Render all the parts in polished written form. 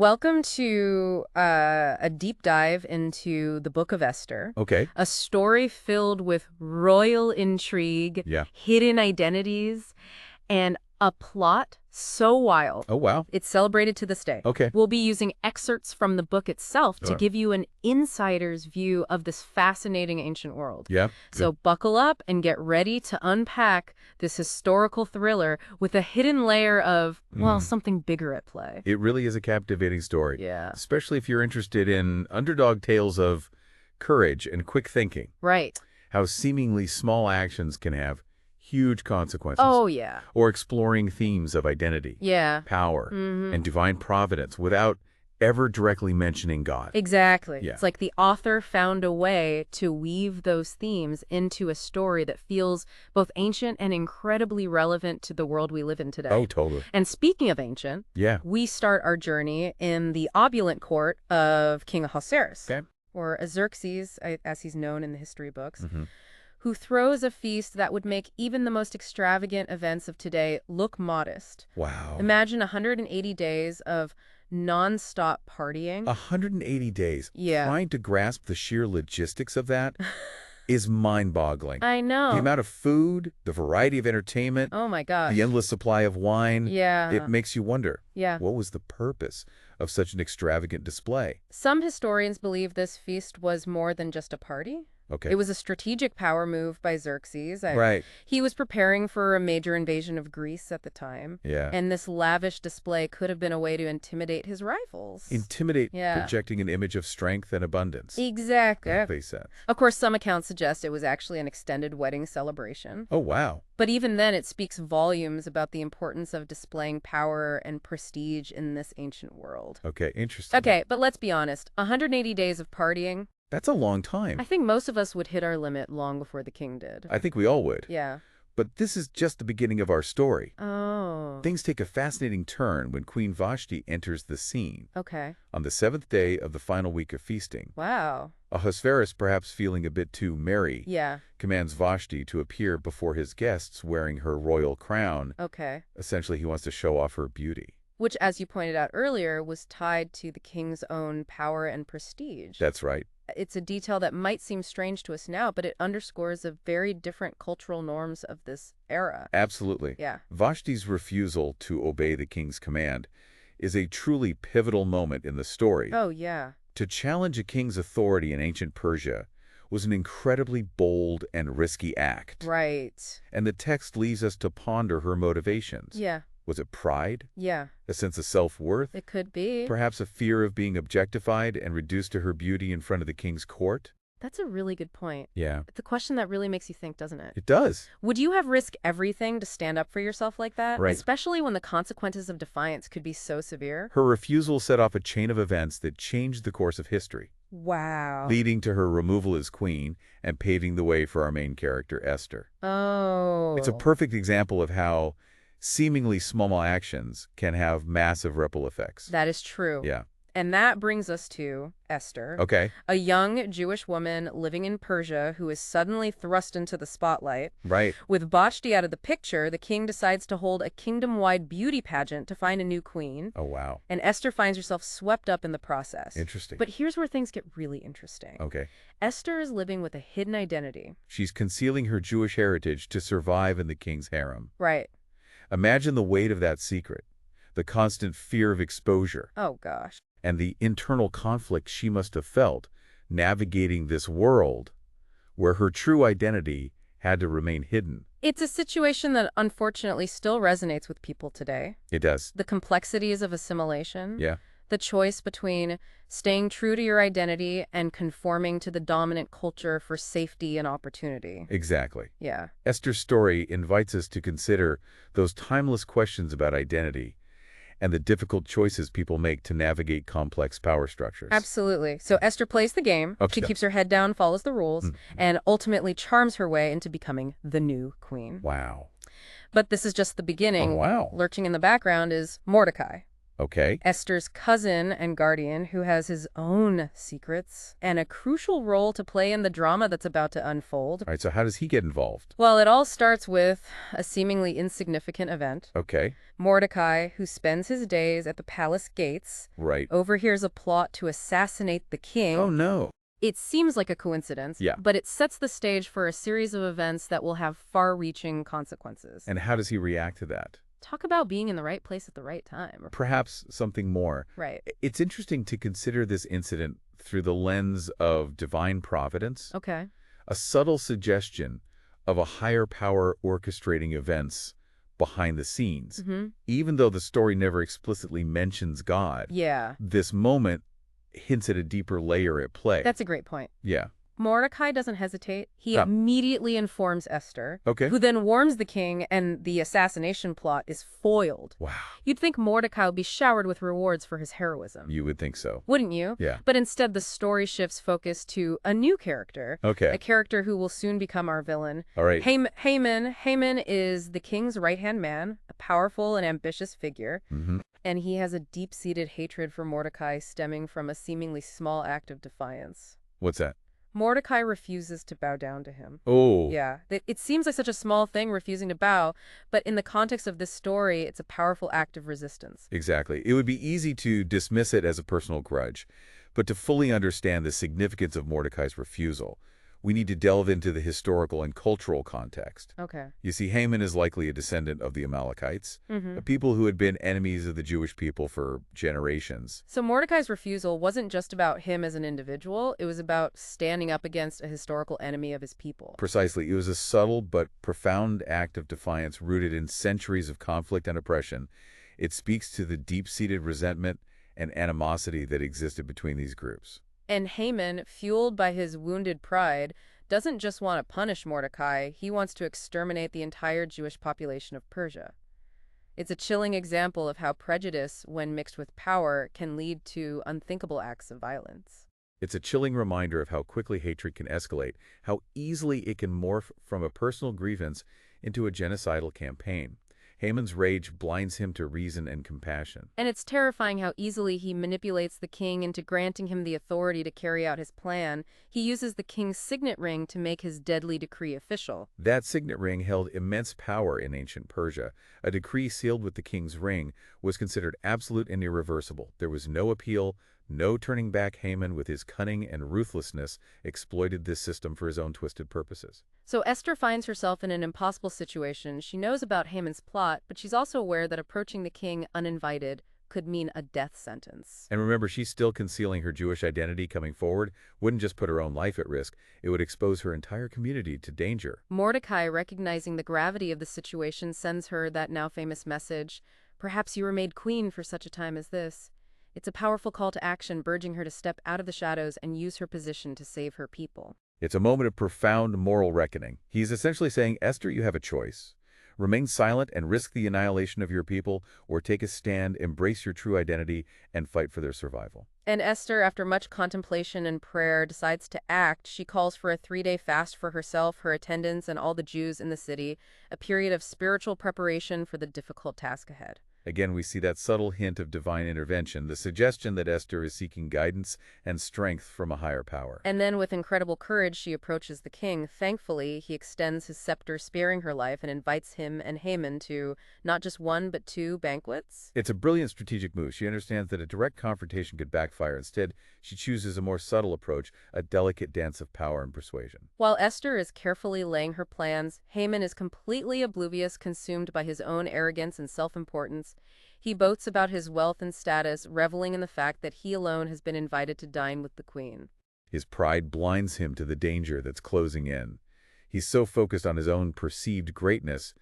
Welcome to a deep dive into the Book of Esther. Okay. A story filled with royal intrigue, Yeah. hidden identities, and a plot so wild. Oh, wow. It's celebrated to this day. Okay. We'll be using excerpts from the book itself to Sure. give you an insider's view of this fascinating ancient world. Yeah. So buckle up and get ready to unpack this historical thriller with a hidden layer of, well, something bigger at play. It really is a captivating story. Yeah. Especially if you're interested in underdog tales of courage and quick thinking. Right. How seemingly small actions can have huge consequences. Oh, yeah. Or exploring themes of identity, Yeah. power, and divine providence without ever directly mentioning God. Exactly. Yeah. It's like the author found a way to weave those themes into a story that feels both ancient and incredibly relevant to the world we live in today. Oh, totally. And speaking of ancient, Yeah. we start our journey in the opulent court of King Ahasuerus, Okay. or Xerxes, as he's known in the history books, Mm-hmm. who throws a feast that would make even the most extravagant events of today look modest. Wow. Imagine 180 days of non-stop partying. 180 days. Yeah. Trying to grasp the sheer logistics of that is mind-boggling. I know. The amount of food, the variety of entertainment, Oh my gosh. the endless supply of wine. Yeah. It makes you wonder, Yeah. what was the purpose of such an extravagant display? Some historians believe this feast was more than just a party. Okay. It was a strategic power move by Xerxes. Right. He was preparing for a major invasion of Greece at the time. Yeah. And this lavish display could have been a way to intimidate his rivals. Intimidate, Yeah. projecting an image of strength and abundance. Exactly. That makes sense. Of course, some accounts suggest it was actually an extended wedding celebration. Oh, wow. But even then, it speaks volumes about the importance of displaying power and prestige in this ancient world. Okay, interesting. Okay, but let's be honest. 180 days of partying, That's a long time. I think most of us would hit our limit long before the king did. I think we all would. Yeah. But this is just the beginning of our story. Oh. Things take a fascinating turn when Queen Vashti enters the scene. Okay. On the 7th day of the final week of feasting, Wow. Ahasuerus, perhaps feeling a bit too merry, Yeah. commands Vashti to appear before his guests wearing her royal crown. Okay. Essentially, he wants to show off her beauty. Which, as you pointed out earlier, was tied to the king's own power and prestige. That's right. It's a detail that might seem strange to us now, but it underscores the very different cultural norms of this era. Absolutely. Yeah. Vashti's refusal to obey the king's command is a truly pivotal moment in the story. Oh, yeah. To challenge a king's authority in ancient Persia was an incredibly bold and risky act. Right. And the text leaves us to ponder her motivations. Yeah. Was it pride? Yeah. A sense of self-worth? It could be. Perhaps a fear of being objectified and reduced to her beauty in front of the king's court? That's a really good point. Yeah. It's a question that really makes you think, doesn't it? It does. Would you have risked everything to stand up for yourself like that? Right. Especially when the consequences of defiance could be so severe? Her refusal set off a chain of events that changed the course of history, Wow. leading to her removal as queen and paving the way for our main character, Esther. Oh. It's a perfect example of how seemingly small actions can have massive ripple effects. That is true. Yeah. And that brings us to Esther, Okay. a young Jewish woman living in Persia who is suddenly thrust into the spotlight. Right. With Vashti out of the picture, the king decides to hold a kingdom-wide beauty pageant to find a new queen. Oh, wow. And Esther finds herself swept up in the process. Interesting. But here's where things get really interesting. Okay. Esther is living with a hidden identity. She's concealing her Jewish heritage to survive in the king's harem. Right. Imagine the weight of that secret, the constant fear of exposure, Oh, gosh. and the internal conflict she must have felt navigating this world where her true identity had to remain hidden. It's a situation that unfortunately still resonates with people today. It does. The complexities of assimilation. Yeah. The choice between staying true to your identity and conforming to the dominant culture for safety and opportunity. Exactly. Yeah. Esther's story invites us to consider those timeless questions about identity and the difficult choices people make to navigate complex power structures. Absolutely. So Esther plays the game. Okay. She keeps her head down, follows the rules, and ultimately charms her way into becoming the new queen. Wow. But this is just the beginning. Oh, wow. Lurching in the background is Mordecai. Okay. Esther's cousin and guardian, who has his own secrets and a crucial role to play in the drama that's about to unfold. All right, so how does he get involved? Well, it all starts with a seemingly insignificant event. Okay. Mordecai, who spends his days at the palace gates, Right. overhears a plot to assassinate the Oh, king. no. It seems like a coincidence, Yeah. but it sets the stage for a series of events that will have far-reaching consequences. And how does he react to that? Talk about being in the right place at the right time. Perhaps something more. Right. It's interesting to consider this incident through the lens of divine providence, Okay. a subtle suggestion of a higher power orchestrating events behind the scenes. Even though the story never explicitly mentions God, Yeah. this moment hints at a deeper layer at play. That's a great point. Yeah. Mordecai doesn't hesitate. He Ah. immediately informs Esther, Okay. who then warns the king, and the assassination plot is foiled. Wow. You'd think Mordecai would be showered with rewards for his heroism. You would think so. Wouldn't you? Yeah. But instead, the story shifts focus to a new character, Okay. a character who will soon become our villain. All right. Haman. Haman is the king's right-hand man, a powerful and ambitious figure, and he has a deep-seated hatred for Mordecai stemming from a seemingly small act of defiance. What's that? Mordecai refuses to bow down to him. Oh. Yeah, it seems like such a small thing, refusing to bow, but in the context of this story, it's a powerful act of resistance. Exactly. It would be easy to dismiss it as a personal grudge, but to fully understand the significance of Mordecai's refusal, we need to delve into the historical and cultural context. Okay. You see, Haman is likely a descendant of the Amalekites, Mm-hmm. a people who had been enemies of the Jewish people for generations. So Mordecai's refusal wasn't just about him as an individual, it was about standing up against a historical enemy of his people. Precisely, it was a subtle but profound act of defiance rooted in centuries of conflict and oppression. It speaks to the deep-seated resentment and animosity that existed between these groups. And Haman, fueled by his wounded pride, doesn't just want to punish Mordecai, he wants to exterminate the entire Jewish population of Persia. It's a chilling example of how prejudice, when mixed with power, can lead to unthinkable acts of violence. It's a chilling reminder of how quickly hatred can escalate, how easily it can morph from a personal grievance into a genocidal campaign. Haman's rage blinds him to reason and compassion. And it's terrifying how easily he manipulates the king into granting him the authority to carry out his plan. He uses the king's signet ring to make his deadly decree official. That signet ring held immense power in ancient Persia. A decree sealed with the king's ring was considered absolute and irreversible. There was no appeal, no turning back. Haman, with his cunning and ruthlessness, exploited this system for his own twisted purposes. So Esther finds herself in an impossible situation. She knows about Haman's plot, but she's also aware that approaching the king uninvited could mean a death sentence. And remember, she's still concealing her Jewish identity. Coming forward wouldn't just put her own life at risk, it would expose her entire community to danger. Mordecai, recognizing the gravity of the situation, sends her that now famous message, "Perhaps you were made queen for such a time as this." It's a powerful call to action, urging her to step out of the shadows and use her position to save her people. It's a moment of profound moral reckoning. He's essentially saying, Esther, you have a choice. Remain silent and risk the annihilation of your people, or take a stand, embrace your true identity, and fight for their survival. And Esther, after much contemplation and prayer, decides to act. She calls for a 3-day fast for herself, her attendants, and all the Jews in the city, a period of spiritual preparation for the difficult task ahead. Again, we see that subtle hint of divine intervention, the suggestion that Esther is seeking guidance and strength from a higher power. And then, with incredible courage, she approaches the king. Thankfully, he extends his scepter, sparing her life, and invites him and Haman to not just 1 but 2 banquets. It's a brilliant strategic move. She understands that a direct confrontation could backfire. Instead, she chooses a more subtle approach, a delicate dance of power and persuasion. While Esther is carefully laying her plans, Haman is completely oblivious, consumed by his own arrogance and self-importance. He boasts about his wealth and status, reveling in the fact that he alone has been invited to dine with the queen. His pride blinds him to the danger that's closing in. He's so focused on his own perceived greatness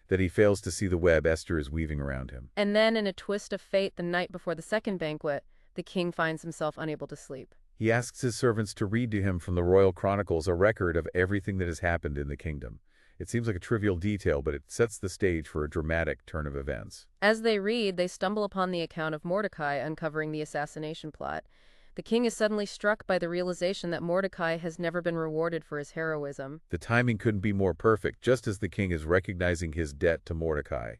that he fails to see the web Esther is weaving around him. And then, in a twist of fate, the night before the second banquet, the king finds himself unable to sleep. He asks his servants to read to him from the royal chronicles a record of everything that has happened in the kingdom. It seems like a trivial detail, but it sets the stage for a dramatic turn of events. As they read, they stumble upon the account of Mordecai uncovering the assassination plot. The king is suddenly struck by the realization that Mordecai has never been rewarded for his heroism. The timing couldn't be more perfect, just as the king is recognizing his debt to Mordecai.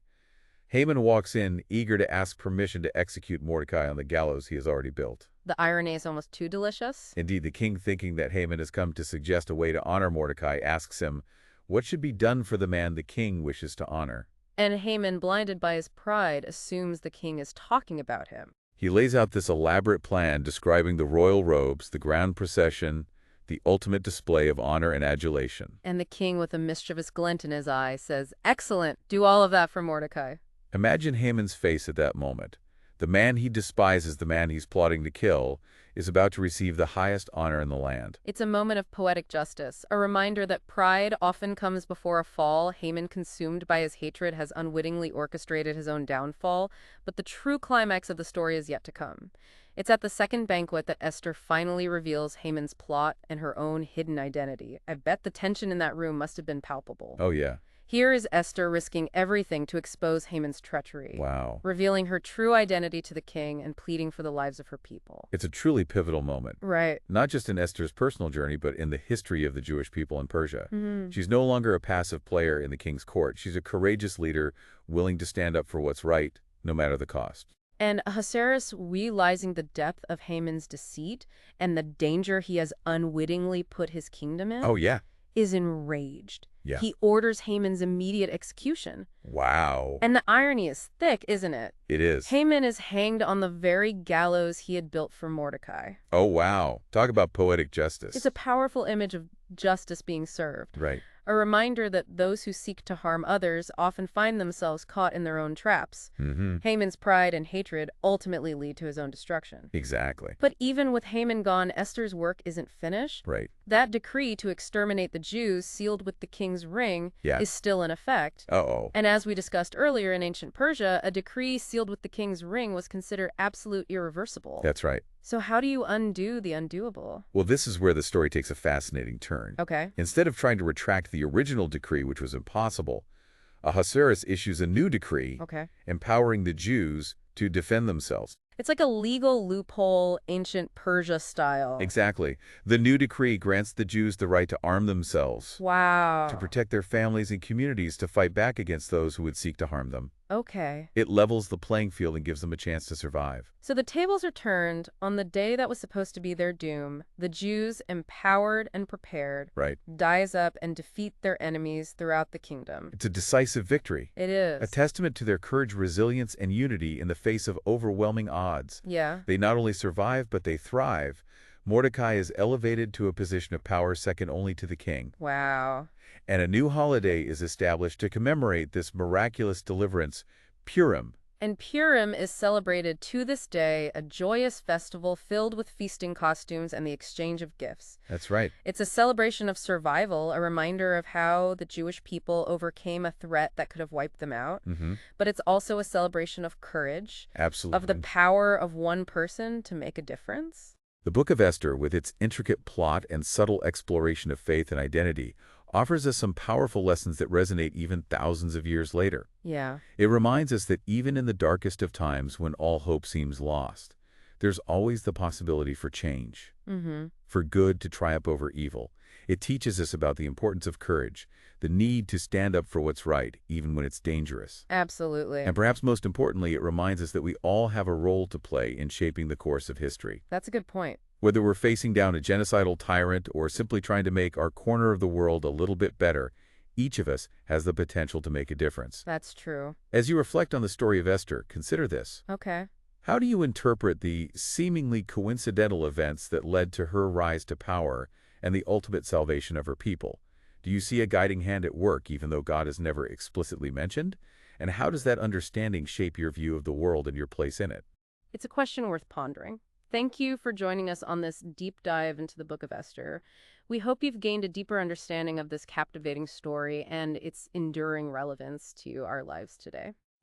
Haman walks in, eager to ask permission to execute Mordecai on the gallows he has already built. The irony is almost too delicious. Indeed, the king, thinking that Haman has come to suggest a way to honor Mordecai, asks him, what should be done for the man the king wishes to honor? And Haman, blinded by his pride, assumes the king is talking about him. He lays out this elaborate plan describing the royal robes, the grand procession, the ultimate display of honor and adulation. And the king, with a mischievous glint in his eye, says, "Excellent, do all of that for Mordecai." Imagine Haman's face at that moment. The man he despises, the man he's plotting to kill, is about to receive the highest honor in the land. It's a moment of poetic justice, a reminder that pride often comes before a fall. Haman, consumed by his hatred, has unwittingly orchestrated his own downfall, but the true climax of the story is yet to come. It's at the second banquet that Esther finally reveals Haman's plot and her own hidden identity. I bet the tension in that room must have been palpable. Oh, yeah. Here is Esther risking everything to expose Haman's treachery, Wow. revealing her true identity to the king and pleading for the lives of her people. It's a truly pivotal moment. Right. Not just in Esther's personal journey, but in the history of the Jewish people in Persia. Mm-hmm. She's no longer a passive player in the king's court. She's a courageous leader, willing to stand up for what's right, no matter the cost. And Ahasuerus, realizing the depth of Haman's deceit and the danger he has unwittingly put his kingdom in, Oh, yeah. is enraged. Yeah. He orders Haman's immediate execution. Wow. And the irony is thick, isn't it? It is. Haman is hanged on the very gallows he had built for Mordecai. Oh, wow. Talk about poetic justice. It's a powerful image of justice being served. Right. A reminder that those who seek to harm others often find themselves caught in their own traps. Mm-hmm. Haman's pride and hatred ultimately lead to his own destruction. Exactly. But even with Haman gone, Esther's work isn't finished. Right. That decree to exterminate the Jews, sealed with the king's ring, Yeah. is still in effect. Uh-oh. And as we discussed earlier in ancient Persia, a decree sealed with the king's ring was considered absolute irreversible. That's right. So how do you undo the undoable? Well, this is where the story takes a fascinating turn. Okay. Instead of trying to retract the original decree, which was impossible, Ahasuerus issues a new decree Okay. empowering the Jews to defend themselves. It's like a legal loophole, ancient Persia style. Exactly. The new decree grants the Jews the right to arm themselves, Wow. to protect their families and communities, to fight back against those who would seek to harm them. Okay. It levels the playing field and gives them a chance to survive. So the tables are turned. On the day that was supposed to be their doom, the Jews, empowered and prepared, Right. rise up and defeat their enemies throughout the kingdom. It's a decisive victory. It is. A testament to their courage, resilience, and unity in the face of overwhelming odds. Yeah. They not only survive, but they thrive. Mordecai is elevated to a position of power second only to the king. Wow. And a new holiday is established to commemorate this miraculous deliverance, Purim. And Purim is celebrated to this day, a joyous festival filled with feasting costumes and the exchange of gifts. That's right. It's a celebration of survival, a reminder of how the Jewish people overcame a threat that could have wiped them out. Mm-hmm. But it's also a celebration of courage, Absolutely. of the power of one person to make a difference. The Book of Esther, with its intricate plot and subtle exploration of faith and identity, offers us some powerful lessons that resonate even thousands of years later. Yeah. It reminds us that even in the darkest of times, when all hope seems lost, there's always the possibility for change, Mm-hmm. for good to triumph over evil. It teaches us about the importance of courage, the need to stand up for what's right, even when it's dangerous. Absolutely. And perhaps most importantly, it reminds us that we all have a role to play in shaping the course of history. That's a good point. Whether we're facing down a genocidal tyrant or simply trying to make our corner of the world a little bit better, each of us has the potential to make a difference. That's true. As you reflect on the story of Esther, consider this. Okay. How do you interpret the seemingly coincidental events that led to her rise to power and the ultimate salvation of her people? Do you see a guiding hand at work, even though God is never explicitly mentioned? And how does that understanding shape your view of the world and your place in it? It's a question worth pondering. Thank you for joining us on this deep dive into the Book of Esther. We hope you've gained a deeper understanding of this captivating story and its enduring relevance to our lives today.